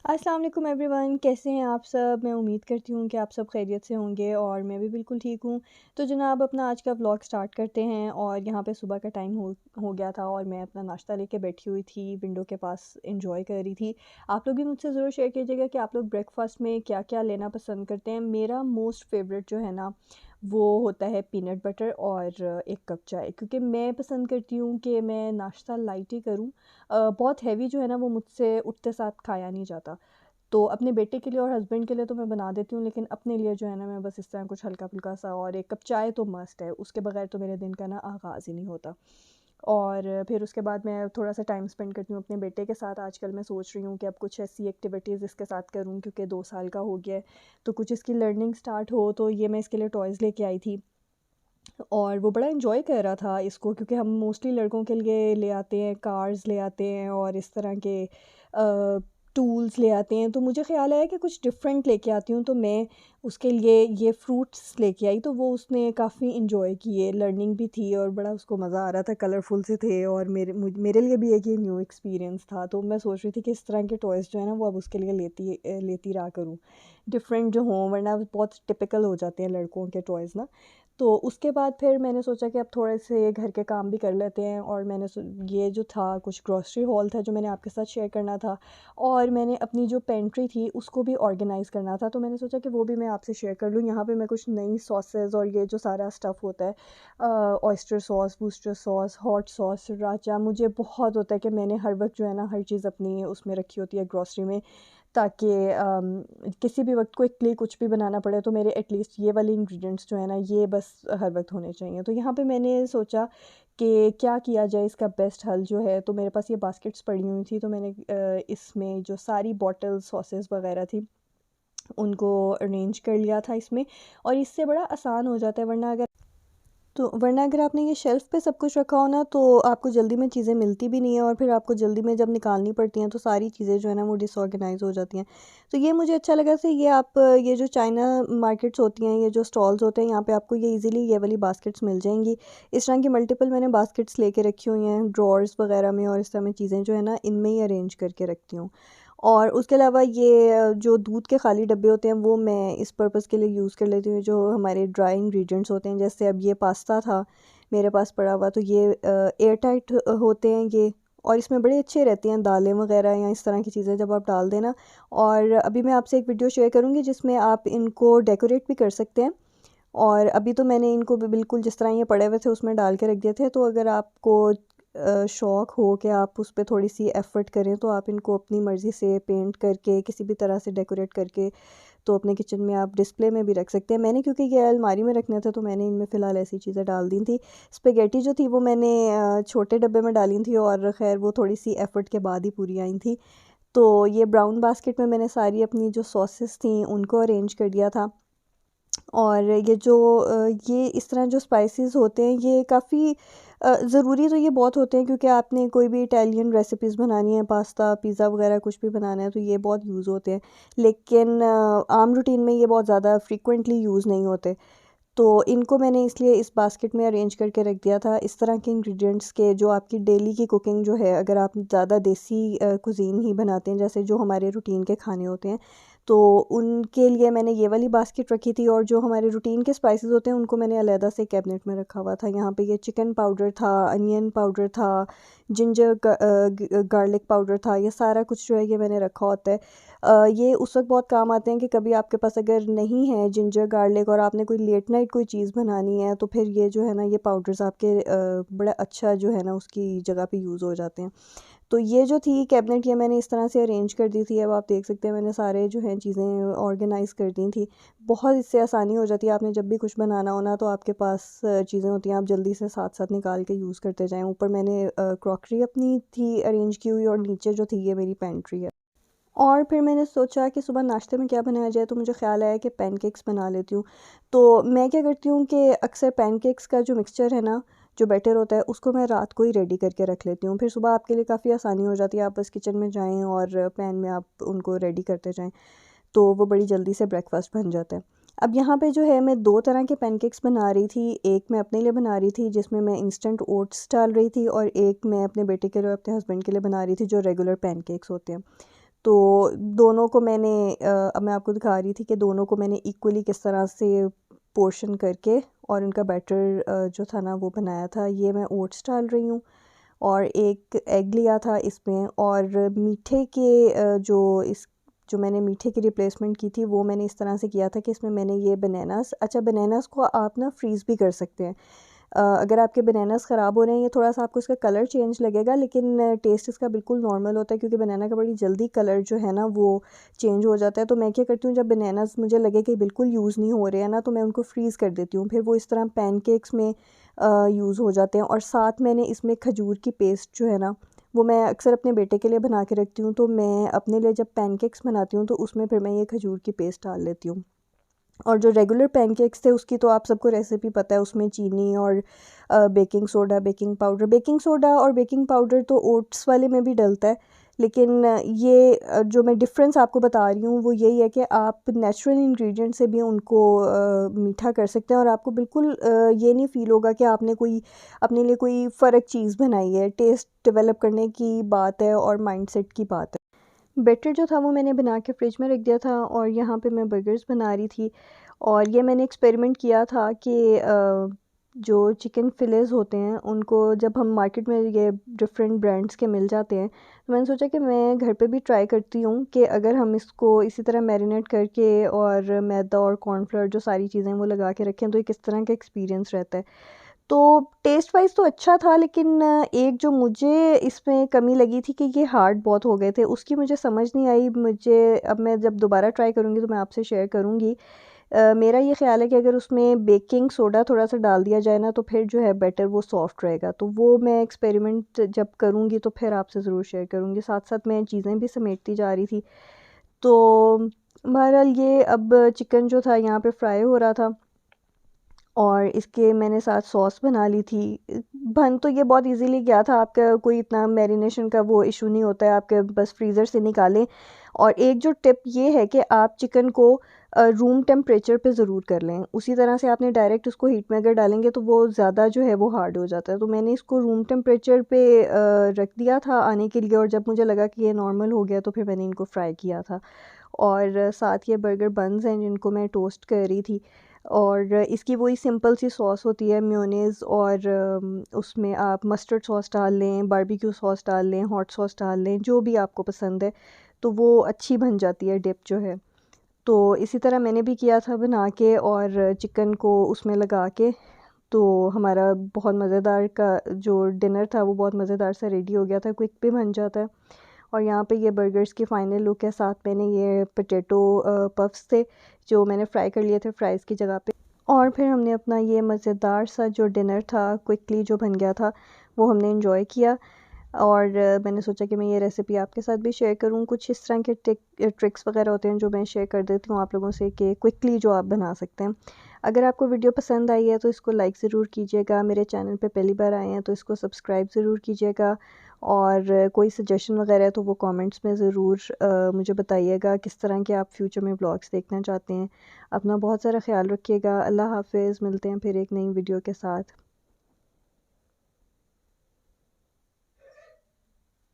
अस्सलाम वालेकुम एवरीवन, कैसे हैं आप सब। मैं उम्मीद करती हूँ कि आप सब खैरियत से होंगे और मैं भी बिल्कुल ठीक हूँ। तो जनाब अपना आज का व्लॉग स्टार्ट करते हैं। और यहाँ पे सुबह का टाइम हो गया था और मैं अपना नाश्ता लेके बैठी हुई थी, विंडो के पास इंजॉय कर रही थी। आप लोग भी मुझसे ज़रूर शेयर कीजिएगा कि आप लोग ब्रेकफास्ट में क्या क्या लेना पसंद करते हैं। मेरा मोस्ट फेवरेट जो है ना वो होता है पीनट बटर और एक कप चाय, क्योंकि मैं पसंद करती हूँ कि मैं नाश्ता लाइट ही करूँ। बहुत हैवी जो है ना वो मुझसे उठते साथ खाया नहीं जाता। तो अपने बेटे के लिए और हस्बैंड के लिए तो मैं बना देती हूँ, लेकिन अपने लिए जो है ना मैं बस इस तरह कुछ हल्का-फुल्का सा, और एक कप चाय तो मस्ट है, उसके बगैर तो मेरे दिन का ना आगाज़ ही नहीं होता। और फिर उसके बाद मैं थोड़ा-सा टाइम स्पेंड करती हूँ अपने बेटे के साथ। आजकल मैं सोच रही हूँ कि अब कुछ ऐसी एक्टिविटीज़ इसके साथ करूँ, क्योंकि 2 साल का हो गया है, तो कुछ इसकी लर्निंग स्टार्ट हो। तो ये मैं इसके लिए टॉयज़ लेके आई थी और वो बड़ा एन्जॉय कर रहा था इसको, क्योंकि हम मोस्टली लड़कों के लिए ले आते हैं, कार्स ले आते हैं और इस तरह के टूल्स ले आते हैं। तो मुझे ख़्याल आया कि कुछ डिफरेंट लेके आती हूँ, तो मैं उसके लिए ये फ्रूट्स लेके आई। तो वो उसने काफ़ी एन्जॉय किए, लर्निंग भी थी और बड़ा उसको मज़ा आ रहा था, कलरफुल से थे और मेरे लिए भी एक ये न्यू एक्सपीरियंस था। तो मैं सोच रही थी कि इस तरह के टॉयज़ जो है ना वो अब उसके लिए लेती रहा करूँ, डिफरेंट जो हों, वरना बहुत टिपिकल हो जाते हैं लड़कों के टॉयज़ ना। तो उसके बाद फिर मैंने सोचा कि अब थोड़े से घर के काम भी कर लेते हैं, और ये जो था कुछ ग्रॉसरी हॉल था जो मैंने आपके साथ शेयर करना था, और मैंने अपनी जो पेंट्री थी उसको भी ऑर्गेनाइज़ करना था। तो मैंने सोचा कि वो भी मैं आपसे शेयर कर लूँ। यहाँ पे मैं कुछ नई सॉसेस और ये जो सारा स्टफ़ होता है, oyster sauce, Worcester sauce, hot sauce, sriracha, मुझे बहुत होता है कि मैंने हर वक्त जो है ना हर चीज़ अपनी उसमें रखी होती है ग्रॉसरी में, ताकि किसी भी वक़्त क्विकली कुछ भी बनाना पड़े तो मेरे एटलीस्ट ये वाले इंग्रीडिएंट्स जो है ना ये बस हर वक़्त होने चाहिए। तो यहाँ पे मैंने सोचा कि क्या किया जाए इसका बेस्ट हल जो है। तो मेरे पास ये बास्केट्स पड़ी हुई थी, तो मैंने इसमें जो सारी बॉटल सॉसेस वग़ैरह थी उनको अरेंज कर लिया था इसमें। और इससे बड़ा आसान हो जाता है, वरना अगर आपने ये शेल्फ़ पे सब कुछ रखा हो ना तो आपको जल्दी में चीज़ें मिलती भी नहीं है, और फिर आपको जल्दी में जब निकालनी पड़ती हैं तो सारी चीज़ें जो है ना वो डिसऑर्गेनाइज़ हो जाती हैं। तो ये मुझे अच्छा लगा कि ये जो चाइना मार्केट्स होती हैं, ये जो स्टॉल्स होते हैं, यहाँ पे आपको ये ईज़िली ये वाली बास्केट्स मिल जाएँगी। इस तरह की मल्टीपल मैंने बास्केट्स लेके रखी हुई हैं ड्रॉवर्स वगैरह में, और इस तरह मैं चीज़ें जो है ना इनमें ही अरेंज करके रखती हूँ। और उसके अलावा जो दूध के खाली डब्बे होते हैं वो मैं इस पर्पज़ के लिए यूज़ कर लेती हूँ, जो हमारे ड्राई इंग्रेडिएंट्स होते हैं। जैसे अब ये पास्ता था मेरे पास पड़ा हुआ, तो ये एयर टाइट होते हैं ये, और इसमें बड़ी अच्छी रहती हैं दालें वगैरह या इस तरह की चीज़ें जब आप डाल देना। और अभी मैं आपसे एक वीडियो शेयर करूँगी जिसमें आप इनको डेकोरेट भी कर सकते हैं। और अभी तो मैंने इनको भी बिल्कुल जिस तरह ये पड़े हुए थे उसमें डाल के रख दिए थे। तो अगर आपको शौक़ हो कि आप उस पे थोड़ी-सी एफ़र्ट करें, तो आप इनको अपनी मर्ज़ी से पेंट करके किसी भी तरह से डेकोरेट करके तो अपने किचन में आप डिस्प्ले में भी रख सकते हैं। मैंने क्योंकि ये अलमारी में रखने थे तो मैंने इनमें फ़िलहाल ऐसी चीज़ें डाल दी थी। स्पेगेटी जो थी वो मैंने छोटे डब्बे में डाली थी, और ख़ैर वो थोड़ी-सी एफ़र्ट के बाद ही पूरी आई थी। तो ये ब्राउन बास्केट में मैंने सारी अपनी जो सॉसेस थी उनको अरेंज कर दिया था। और ये इस तरह जो स्पाइसेस होते हैं ये काफ़ी ज़रूरी तो ये बहुत होते हैं, क्योंकि आपने कोई भी इटालियन रेसिपीज़ बनानी है, पास्ता पिज़्ज़ा वगैरह कुछ भी बनाना है तो ये बहुत यूज़ होते हैं। लेकिन आम रूटीन में ये बहुत ज़्यादा फ्रीक्वेंटली यूज़ नहीं होते। तो इनको मैंने इसलिए इस बास्केट में अरेंज करके रख दिया था। इस तरह के इंग्रेडिएंट्स के जो आपकी डेली की कुकिंग जो है, अगर आप ज़्यादा देसी कुज़ीन ही बनाते हैं, जैसे जो हमारे रूटीन के खाने होते हैं, तो उनके लिए मैंने ये वाली बास्केट रखी थी। और जो हमारे रूटीन के स्पाइसेस होते हैं उनको मैंने अलहदा से कैबिनेट में रखा हुआ था। यहाँ पे ये चिकन पाउडर था, अनियन पाउडर था, गार्लिक पाउडर था, ये सारा कुछ जो है ये मैंने रखा होता है। ये उस वक्त बहुत काम आते हैं कि कभी आपके पास अगर नहीं है जिंजर गार्लिक और आपने कोई लेट नाइट कोई चीज़ बनानी है, तो फिर ये जो है ना ये पाउडर्स आपके बड़ा अच्छा जो है ना उसकी जगह पे यूज़ हो जाते हैं। तो ये जो थी कैबिनेट ये मैंने इस तरह से अरेंज कर दी थी। अब आप देख सकते हैं मैंने सारे जो हैं चीज़ें ऑर्गेनाइज़ कर दी थी। बहुत इससे आसानी हो जाती है, आपने जब भी कुछ बनाना हो ना तो आपके पास चीज़ें होती हैं, आप जल्दी से साथ साथ निकाल के यूज़ करते जाएँ। ऊपर मैंने क्रॉकरी अपनी थी अरेंज की हुई, और नीचे जो थी ये मेरी पेंट्री है। और फिर मैंने सोचा कि सुबह नाश्ते में क्या बनाया जाए, तो मुझे ख़्याल आया कि पैनकेक्स बना लेती हूँ। तो मैं क्या करती हूँ कि अक्सर पैनकेक्स का जो मिक्सचर है ना, जो बैटर होता है, उसको मैं रात को ही रेडी करके रख लेती हूँ। फिर सुबह आपके लिए काफ़ी आसानी हो जाती है, आप बस किचन में जाएँ और पैन में आप उनको रेडी करते जाएँ, तो वो बड़ी जल्दी से ब्रेकफ़ास्ट बन जाता है। अब यहाँ पे जो है मैं 2 तरह के पैनकेक्स बना रही थी। एक मैं अपने लिए बना रही थी जिसमें मैं इंस्टेंट ओट्स डाल रही थी, और एक मैं अपने बेटे के लिए और अपने हस्बैंड के लिए बना रही थी जो रेगुलर पैनकेक्स होते हैं। तो दोनों को मैंने अब मैं आपको दिखा रही थी कि दोनों को मैंने इक्वली किस तरह से पोर्शन करके और इनका बैटर जो था ना वो बनाया था। ये मैं ओट्स डाल रही हूँ और एक एग लिया था इसमें, और मीठे के जो मैंने मीठे की रिप्लेसमेंट की थी वो मैंने इस तरह से किया था कि इसमें मैंने ये बनानास, अच्छा बनानास को आप ना फ्रीज़ भी कर सकते हैं। अगर आपके बनानास ख़राब हो रहे हैं, ये थोड़ा सा आपको इसका कलर चेंज लगेगा, लेकिन टेस्ट इसका बिल्कुल नॉर्मल होता है, क्योंकि बनाना का बड़ी जल्दी कलर जो है ना वो चेंज हो जाता है। तो मैं क्या करती हूँ, जब बनानास मुझे लगे कि बिल्कुल यूज़ नहीं हो रहे हैं ना, तो मैं उनको फ्रीज़ कर देती हूँ, फिर वो इस तरह पैनकेक्स में यूज़ हो जाते हैं। और साथ मैंने इसमें खजूर की पेस्ट जो है ना वो मैं अक्सर अपने बेटे के लिए बना के रखती हूँ, तो मैं अपने लिए जब पैनकेक्स बनाती हूँ तो उसमें फिर मैं ये खजूर की पेस्ट डाल लेती हूँ। और जो रेगुलर पैनकेक्स थे उसकी तो आप सबको रेसिपी पता है, उसमें चीनी और बेकिंग सोडा, बेकिंग सोडा और बेकिंग पाउडर तो ओट्स वाले में भी डलता है, लेकिन जो मैं डिफ़रेंस आपको बता रही हूँ वो यही है कि आप नेचुरल इंग्रेडिएंट से भी उनको मीठा कर सकते हैं, और आपको बिल्कुल ये नहीं फ़ील होगा कि आपने कोई अपने लिए कोई फ़र्क चीज़ बनाई है। टेस्ट डेवलप करने की बात है और माइंडसेट की बात है। बैटर जो था वो मैंने बना के फ्रिज में रख दिया था, और यहाँ पे मैं बर्गर्स बना रही थी। और ये मैंने एक्सपेरिमेंट किया था कि जो चिकन फिलेस होते हैं उनको जब हम मार्केट में ये डिफरेंट ब्रांड्स के मिल जाते हैं, तो मैंने सोचा कि मैं घर पे भी ट्राई करती हूँ कि अगर हम इसको इसी तरह मैरिनेट करके और मैदा और कॉर्नफ्लोर जो सारी चीज़ें वो लगा के रखें तो ये किस तरह का एक्सपीरियंस रहता है। तो टेस्ट वाइज़ तो अच्छा था, लेकिन एक जो मुझे इसमें कमी लगी थी कि ये हार्ड बहुत हो गए थे, उसकी मुझे समझ नहीं आई। मुझे अब मैं जब दोबारा ट्राई करूँगी तो मैं आपसे शेयर करूँगी। मेरा ये ख़्याल है कि अगर उसमें बेकिंग सोडा थोड़ा-सा डाल दिया जाए ना, तो फिर जो है बैटर वो सॉफ्ट रहेगा। तो वो मैं एक्सपेरिमेंट जब करूँगी तो फिर आपसे ज़रूर शेयर करूँगी। साथ-साथ मैं चीज़ें भी समेटती जा रही थी। तो बहरहाल ये अब चिकन जो था यहाँ पे फ्राई हो रहा था, और इसके मैंने साथ सॉस बना ली थी। बन तो ये बहुत इजीली गया था, आपका कोई इतना मैरिनेशन का वो इशू नहीं होता है, आपके बस फ्रीज़र से निकालें। और एक जो टिप ये है कि आप चिकन को रूम टेम्परेचर पे ज़रूर कर लें। उसी तरह से आपने डायरेक्ट उसको हीट में अगर डालेंगे तो वो ज़्यादा जो है वो हार्ड हो जाता है। तो मैंने इसको रूम टेम्परेचर पे रख दिया था आने के लिए, और जब मुझे लगा कि ये नॉर्मल हो गया तो फिर मैंने इनको फ्राई किया था। और साथ ये बर्गर बन्स हैं जिनको मैं टोस्ट कर रही थी। और इसकी वही सिंपल सी सॉस होती है मेयोनेज़, और उसमें आप मस्टर्ड सॉस डाल लें, बारबेक्यू सॉस डाल लें, हॉट सॉस डाल लें, जो भी आपको पसंद है, तो वो अच्छी बन जाती है डिप जो है। तो इसी तरह मैंने भी किया था बना के, और चिकन को उसमें लगा के, तो हमारा बहुत मज़ेदार का जो डिनर था वो बहुत मज़ेदार सा रेडी हो गया था, क्विक भी बन जाता है। और यहाँ पे ये बर्गर्स की फ़ाइनल लुक है, साथ मैंने ये पोटैटो पफ्स थे जो मैंने फ्राई कर लिए थे फ्राइज़ की जगह पे। और फिर हमने अपना ये मज़ेदार सा जो डिनर था क्विकली जो बन गया था वो हमने एंजॉय किया। और मैंने सोचा कि मैं ये रेसिपी आपके साथ भी शेयर करूँ। कुछ इस तरह के ट्रिक्स वगैरह होते हैं जो मैं शेयर कर देती हूँ आप लोगों से, कि क्विकली जो आप बना सकते हैं। अगर आपको वीडियो पसंद आई है तो इसको लाइक ज़रूर कीजिएगा, मेरे चैनल पे पहली बार आए हैं तो इसको सब्सक्राइब ज़रूर कीजिएगा, और कोई सजेशन वगैरह है तो वो कमेंट्स में ज़रूर मुझे बताइएगा किस तरह के आप फ्यूचर में ब्लॉग्स देखना चाहते हैं। अपना बहुत सारा ख्याल रखिएगा। अल्लाह हाफ़िज़, मिलते हैं फिर एक नई वीडियो के साथ।